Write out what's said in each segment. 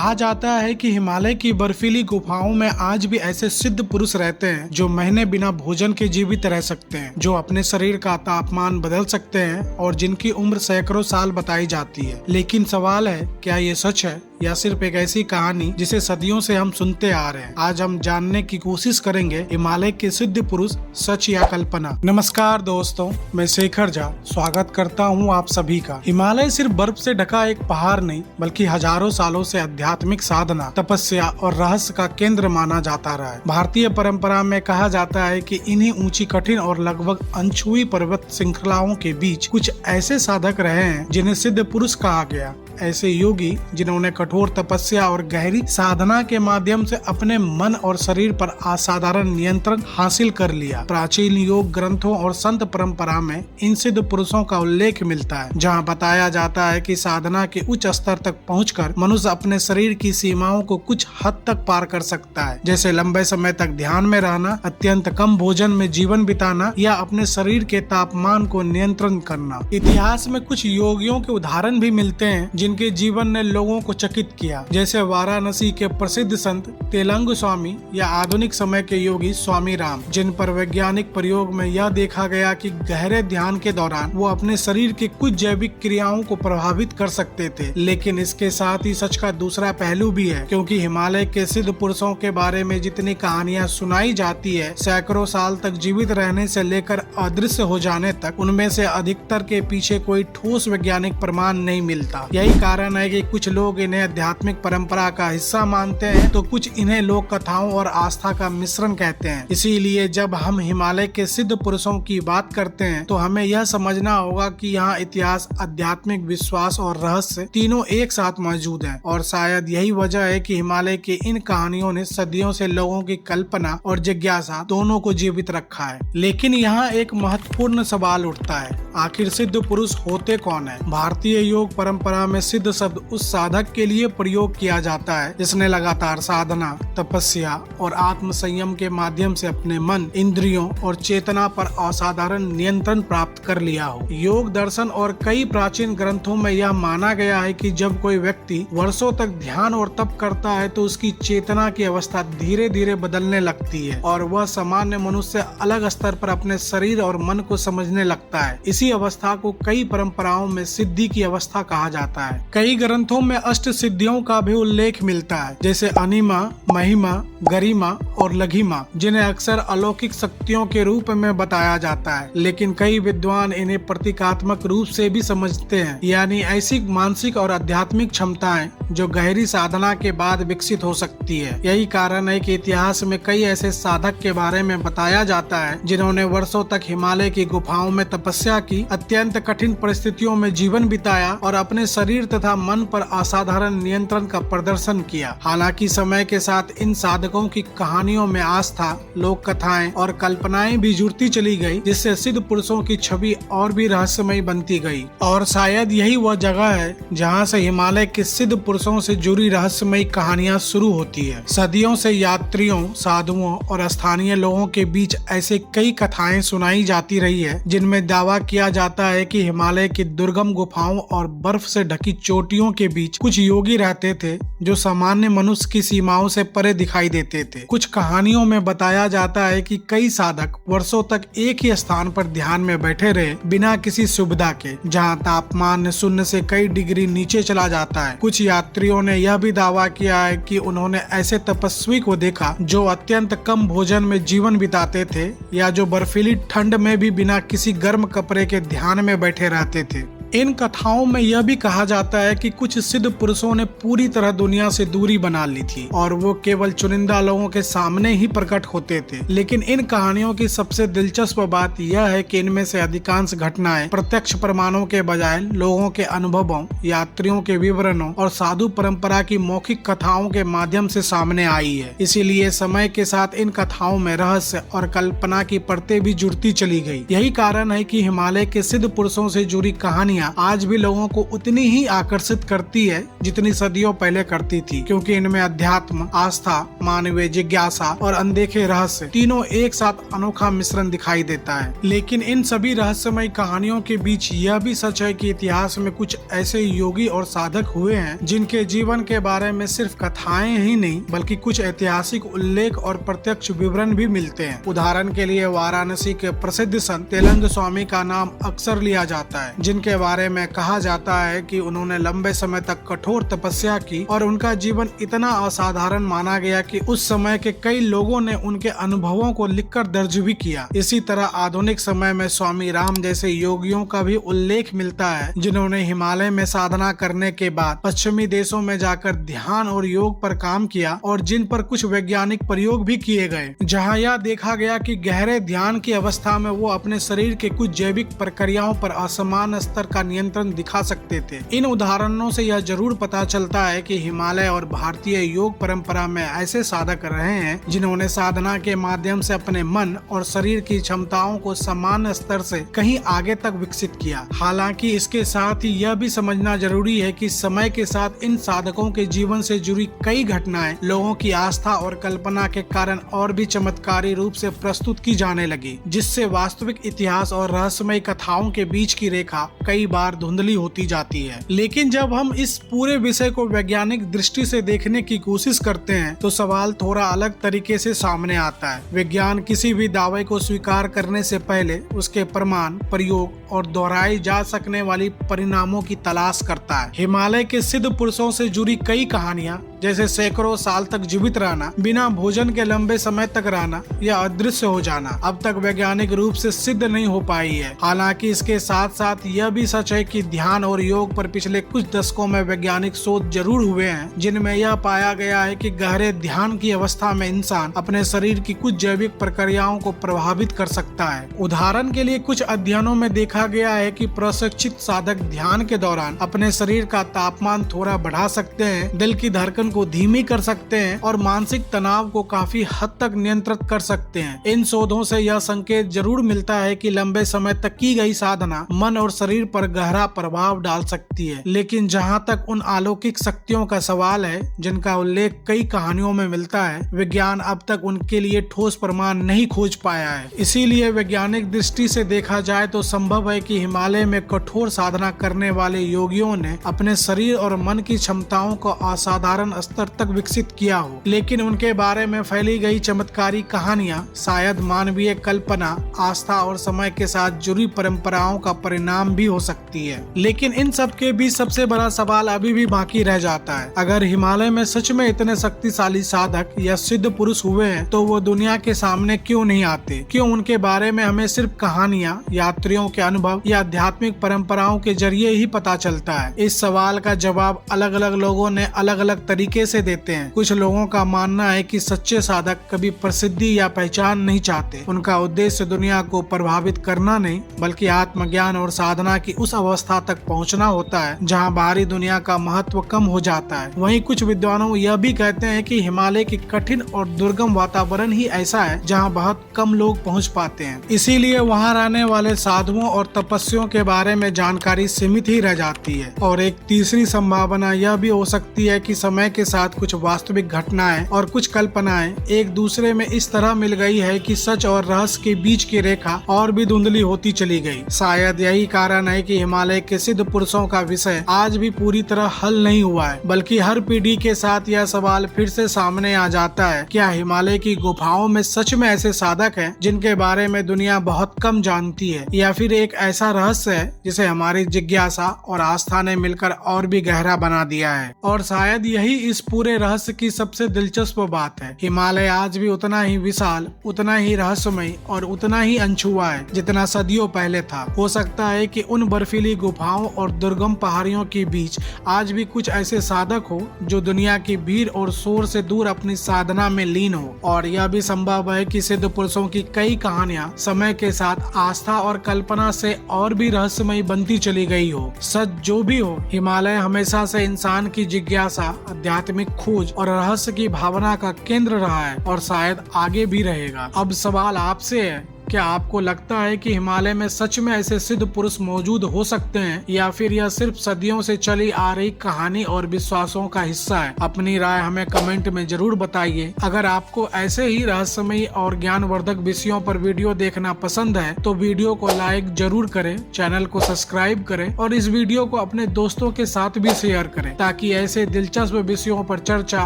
कहा जाता है कि हिमालय की बर्फीली गुफाओं में आज भी ऐसे सिद्ध पुरुष रहते हैं जो महीने बिना भोजन के जीवित रह सकते हैं, जो अपने शरीर का तापमान बदल सकते हैं और जिनकी उम्र सैकड़ों साल बताई जाती है। लेकिन सवाल है, क्या ये सच है या सिर्फ एक ऐसी कहानी जिसे सदियों से हम सुनते आ रहे हैं। आज हम जानने की कोशिश करेंगे हिमालय के सिद्ध पुरुष सच या कल्पना। नमस्कार दोस्तों, मैं शेखर झा स्वागत करता हूं आप सभी का। हिमालय सिर्फ बर्फ से ढका एक पहाड़ नहीं, बल्कि हजारों सालों से आध्यात्मिक साधना, तपस्या और रहस्य का केंद्र माना जाता रहा है। भारतीय परंपरा में कहा जाता है कि इन्हीं ऊंची, कठिन और लगभग अनछुई पर्वत श्रृंखलाओं के बीच कुछ ऐसे साधक रहे हैं जिन्हें सिद्ध पुरुष कहा गया। ऐसे योगी जिन्होंने कठोर तपस्या और गहरी साधना के माध्यम से अपने मन और शरीर पर असाधारण नियंत्रण हासिल कर लिया। प्राचीन योग ग्रंथों और संत परंपरा में इन सिद्ध पुरुषों का उल्लेख मिलता है, जहां बताया जाता है कि साधना के उच्च स्तर तक पहुंचकर मनुष्य अपने शरीर की सीमाओं को कुछ हद तक पार कर सकता है, जैसे लंबे समय तक ध्यान में रहना, अत्यंत कम भोजन में जीवन बिताना या अपने शरीर के तापमान को नियंत्रण करना। इतिहास में कुछ योगियों के उदाहरण भी मिलते हैं जिनके जीवन ने लोगों को चकित किया, जैसे वाराणसी के प्रसिद्ध संत तेलंग स्वामी या आधुनिक समय के योगी स्वामी राम, जिन पर वैज्ञानिक प्रयोग में यह देखा गया कि गहरे ध्यान के दौरान वो अपने शरीर की कुछ जैविक क्रियाओं को प्रभावित कर सकते थे। लेकिन इसके साथ ही सच का दूसरा पहलू भी है, क्योंकि हिमालय के सिद्ध पुरुषों के बारे में जितनी कहानियां सुनाई जाती है, सैकड़ों साल तक जीवित रहने से लेकर अदृश्य हो जाने तक, उनमें से अधिकतर के पीछे कोई ठोस वैज्ञानिक प्रमाण नहीं मिलता। यही कारण है कि कुछ लोग इन्हें आध्यात्मिक परंपरा का हिस्सा मानते हैं, तो कुछ इन्हें लोक कथाओं और आस्था का मिश्रण कहते हैं। इसीलिए जब हम हिमालय के सिद्ध पुरुषों की बात करते हैं तो हमें यह समझना होगा कि यहाँ इतिहास, आध्यात्मिक विश्वास और रहस्य तीनों एक साथ मौजूद हैं। और शायद यही वजह है कि हिमालय की इन कहानियों ने सदियों से लोगों की कल्पना और जिज्ञासा दोनों को जीवित रखा है। लेकिन यहाँ एक महत्वपूर्ण सवाल उठता है, आखिर सिद्ध पुरुष होते कौन है? भारतीय योग परंपरा में सिद्ध शब्द उस साधक के लिए प्रयोग किया जाता है जिसने लगातार साधना, तपस्या और आत्म संयम के माध्यम से अपने मन, इंद्रियों और चेतना पर असाधारण नियंत्रण प्राप्त कर लिया हो। योग दर्शन और कई प्राचीन ग्रंथों में यह माना गया है कि जब कोई व्यक्ति वर्षों तक ध्यान और तप करता है तो उसकी चेतना की अवस्था धीरे धीरे बदलने लगती है और वह सामान्य मनुष्य से अलग स्तर पर अपने शरीर और मन को समझने लगता है। इसी अवस्था को कई परंपराओं में सिद्धि की अवस्था कहा जाता है। कई ग्रंथों में अष्ट सिद्धियों का भी उल्लेख मिलता है, जैसे अनिमा, महिमा, गरिमा और लघिमा, जिन्हें अक्सर अलौकिक शक्तियों के रूप में बताया जाता है। लेकिन कई विद्वान इन्हें प्रतीकात्मक रूप से भी समझते हैं, यानी ऐसी मानसिक और आध्यात्मिक क्षमताएं जो गहरी साधना के बाद विकसित हो सकती है। यही कारण है कि इतिहास में कई ऐसे साधक के बारे में बताया जाता है जिन्होंने वर्षों तक हिमालय की गुफाओं में तपस्या की, अत्यंत कठिन परिस्थितियों में जीवन बिताया और अपने शरीर तथा मन पर असाधारण नियंत्रण का प्रदर्शन किया। हालांकि समय के साथ इन साधकों की कहानियों में आस्था, लोक कथाएं और कल्पनाएं भी जुड़ती चली गई, जिससे सिद्ध पुरुषों की छवि और भी रहस्यमयी बनती गई। और शायद यही वह जगह है जहां से हिमालय के सिद्ध पुरुषों से जुड़ी रहस्यमयी कहानियां शुरू होती है। सदियों से यात्रियों, साधुओं और स्थानीय लोगों के बीच ऐसे कई कथाएं सुनाई जाती रही है जिनमें दावा किया जाता है कि हिमालय की दुर्गम गुफाओं और बर्फ से ढकी चोटियों के बीच कुछ योगी रहते थे जो सामान्य मनुष्य की सीमाओं से परे दिखाई देते थे। कुछ कहानियों में बताया जाता है कि कई साधक वर्षों तक एक ही स्थान पर ध्यान में बैठे रहे बिना किसी सुविधा के, जहां तापमान शून्य से कई डिग्री नीचे चला जाता है। कुछ यात्रियों ने यह भी दावा किया है कि उन्होंने ऐसे तपस्वी को देखा जो अत्यंत कम भोजन में जीवन बिताते थे या जो बर्फीली ठंड में भी बिना किसी गर्म कपड़े के ध्यान में बैठे रहते थे। इन कथाओं में यह भी कहा जाता है कि कुछ सिद्ध पुरुषों ने पूरी तरह दुनिया से दूरी बना ली थी और वो केवल चुनिंदा लोगों के सामने ही प्रकट होते थे। लेकिन इन कहानियों की सबसे दिलचस्प बात यह है कि इनमें से अधिकांश घटनाएं प्रत्यक्ष प्रमाणों के बजाय लोगों के अनुभवों, यात्रियों के विवरणों और साधु परंपरा की मौखिक कथाओं के माध्यम से सामने आई है। इसीलिए समय के साथ इन कथाओं में रहस्य और कल्पना की परतें भी जुड़ती चली गई। यही कारण है कि हिमालय के सिद्ध पुरुषों से जुड़ी कहानियां कहानियाँ आज भी लोगों को उतनी ही आकर्षित करती है जितनी सदियों पहले करती थी, क्योंकि इनमें अध्यात्म, आस्था, मानवीय जिज्ञासा और अनदेखे रहस्य तीनों एक साथ अनोखा मिश्रण दिखाई देता है। लेकिन इन सभी रहस्यमय कहानियों के बीच यह भी सच है कि इतिहास में कुछ ऐसे योगी और साधक हुए हैं जिनके जीवन के बारे में सिर्फ कथाएं ही नहीं बल्कि कुछ ऐतिहासिक उल्लेख और प्रत्यक्ष विवरण भी मिलते हैं। उदाहरण के लिए वाराणसी के प्रसिद्ध संत तेलंग स्वामी का नाम अक्सर लिया जाता है, जिनके बारे में कहा जाता है कि उन्होंने लंबे समय तक कठोर तपस्या की और उनका जीवन इतना असाधारण माना गया कि उस समय के कई लोगों ने उनके अनुभवों को लिखकर दर्ज भी किया। इसी तरह आधुनिक समय में स्वामी राम जैसे योगियों का भी उल्लेख मिलता है, जिन्होंने हिमालय में साधना करने के बाद पश्चिमी देशों में जाकर ध्यान और योग पर काम किया और जिन पर कुछ वैज्ञानिक प्रयोग भी किए गए, जहां यह देखा गया कि गहरे ध्यान की अवस्था में वो अपने शरीर के कुछ जैविक प्रक्रियाओं पर असमान स्तर का नियंत्रण दिखा सकते थे। इन उदाहरणों से यह जरूर पता चलता है कि हिमालय और भारतीय योग परंपरा में ऐसे साधक रहे हैं जिन्होंने साधना के माध्यम से अपने मन और शरीर की क्षमताओं को समान स्तर से कहीं आगे तक विकसित किया। हालांकि इसके साथ ही यह भी समझना जरूरी है कि समय के साथ इन साधकों के जीवन से जुड़ी कई घटनाएं लोगों की आस्था और कल्पना के कारण और भी चमत्कारी रूप से प्रस्तुत की जाने लगी, जिससे वास्तविक इतिहास और रहस्यमय कथाओं के बीच की रेखा कई बार धुंधली होती जाती है। लेकिन जब हम इस पूरे विषय को वैज्ञानिक दृष्टि से देखने की कोशिश करते हैं तो सवाल थोड़ा अलग तरीके से सामने आता है। विज्ञान किसी भी दावे को स्वीकार करने से पहले उसके प्रमाण, प्रयोग और दोहराई जा सकने वाली परिणामों की तलाश करता है। हिमालय के सिद्ध पुरुषों से जुड़ी कई कहानियां, जैसे सैकड़ों साल तक जीवित रहना, बिना भोजन के लंबे समय तक रहना या अदृश्य हो जाना, अब तक वैज्ञानिक रूप से सिद्ध नहीं हो पाई है। हालांकि इसके साथ साथ यह भी सच है कि ध्यान और योग पर पिछले कुछ दशकों में वैज्ञानिक शोध जरूर हुए हैं, जिनमें यह पाया गया है कि गहरे ध्यान की अवस्था में इंसान अपने शरीर की कुछ जैविक प्रक्रियाओं को प्रभावित कर सकता है। उदाहरण के लिए कुछ अध्ययनों में देखा गया है कि प्रशिक्षित साधक ध्यान के दौरान अपने शरीर का तापमान थोड़ा बढ़ा सकते हैं, दिल की धड़कन को धीमी कर सकते हैं और मानसिक तनाव को काफी हद तक नियंत्रित कर सकते हैं। इन शोधों से यह संकेत जरूर मिलता है कि लंबे समय तक की गई साधना मन और शरीर पर गहरा प्रभाव डाल सकती है। लेकिन जहां तक उन अलौकिक शक्तियों का सवाल है जिनका उल्लेख कई कहानियों में मिलता है, विज्ञान अब तक उनके लिए ठोस प्रमाण नहीं खोज पाया है। इसीलिए वैज्ञानिक दृष्टि से देखा जाए तो संभव है कि हिमालय में कठोर साधना करने वाले योगियों ने अपने शरीर और मन की क्षमताओं को असाधारण स्तर तक विकसित किया हो, लेकिन उनके बारे में फैली गई चमत्कारी कहानियां शायद मानवीय कल्पना, आस्था और समय के साथ जुड़ी परंपराओं का परिणाम भी हो सकती है। लेकिन इन सब के बीच सबसे बड़ा सवाल अभी भी बाकी रह जाता है। अगर हिमालय में सच में इतने शक्तिशाली साधक या सिद्ध पुरुष हुए हैं तो वो दुनिया के सामने क्यों नहीं आते? क्यों उनके बारे में हमें सिर्फ कहानियां, यात्रियों के अनुभव या आध्यात्मिक परंपराओं के जरिए ही पता चलता है? इस सवाल का जवाब अलग अलग लोगों ने अलग अलग तरीके से देते हैं। कुछ लोगों का मानना है कि सच्चे साधक कभी प्रसिद्धि या पहचान नहीं चाहते। उनका उद्देश्य दुनिया को प्रभावित करना नहीं बल्कि आत्मज्ञान और साधना की उस अवस्था तक पहुंचना होता है जहां बाहरी दुनिया का महत्व कम हो जाता है। वहीं कुछ विद्वानों यह भी कहते हैं कि हिमालय की कठिन और दुर्गम वातावरण ही ऐसा है जहां बहुत कम लोग पहुंच पाते हैं, इसीलिए वहां रहने वाले साधुओं और तपस्वियों के बारे में जानकारी सीमित ही रह जाती है। और एक तीसरी संभावना यह भी हो सकती है कि समय के साथ कुछ वास्तविक घटनाएं और कुछ कल्पनाएं एक दूसरे में इस तरह मिल गई है कि सच और रहस्य के बीच की रेखा और भी धुंधली होती चली गई। शायद यही कारण है कि हिमालय के सिद्ध पुरुषों का विषय आज भी पूरी तरह हल नहीं हुआ है, बल्कि हर पीढ़ी के साथ यह सवाल फिर से सामने आ जाता है, क्या हिमालय की गुफाओं में सच में ऐसे साधक हैं जिनके बारे में दुनिया बहुत कम जानती है, या फिर एक ऐसा रहस्य है जिसे हमारी जिज्ञासा और आस्था ने मिलकर और भी गहरा बना दिया है। और शायद यही इस पूरे रहस्य की सबसे दिलचस्प बात है। हिमालय आज भी उतना ही विशाल, उतना ही रहस्यमय और उतना ही अनछुआ है जितना सदियों पहले था। हो सकता है कि उन बर्फीली गुफाओं और दुर्गम पहाड़ियों के बीच आज भी कुछ ऐसे साधक हो जो दुनिया की भीड़ और शोर से दूर अपनी साधना में लीन हो। और यह भी संभव है कि सिद्ध पुरुषों की कई कहानियां समय के साथ आस्था और कल्पना से और भी रहस्यमय बनती चली गई हो। सच जो भी हो, हिमालय हमेशा से इंसान की जिज्ञासा, आध्यात्मिक खोज और रहस्य की भावना का केंद्र रहा है और शायद आगे भी रहेगा। अब सवाल आपसे है, क्या आपको लगता है कि हिमालय में सच में ऐसे सिद्ध पुरुष मौजूद हो सकते हैं, या फिर यह सिर्फ सदियों से चली आ रही कहानी और विश्वासों का हिस्सा है? अपनी राय हमें कमेंट में जरूर बताइए। अगर आपको ऐसे ही रहस्यमयी और ज्ञानवर्धक विषयों पर वीडियो देखना पसंद है तो वीडियो को लाइक जरूर करें, चैनल को सब्सक्राइब करें और इस वीडियो को अपने दोस्तों के साथ भी शेयर करें ताकि ऐसे दिलचस्प विषयों पर चर्चा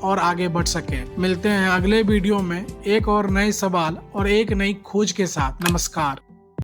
और आगे बढ़ सके। मिलते हैं अगले वीडियो में एक और नए सवाल और एक नई खोज के साथ। नमस्कार।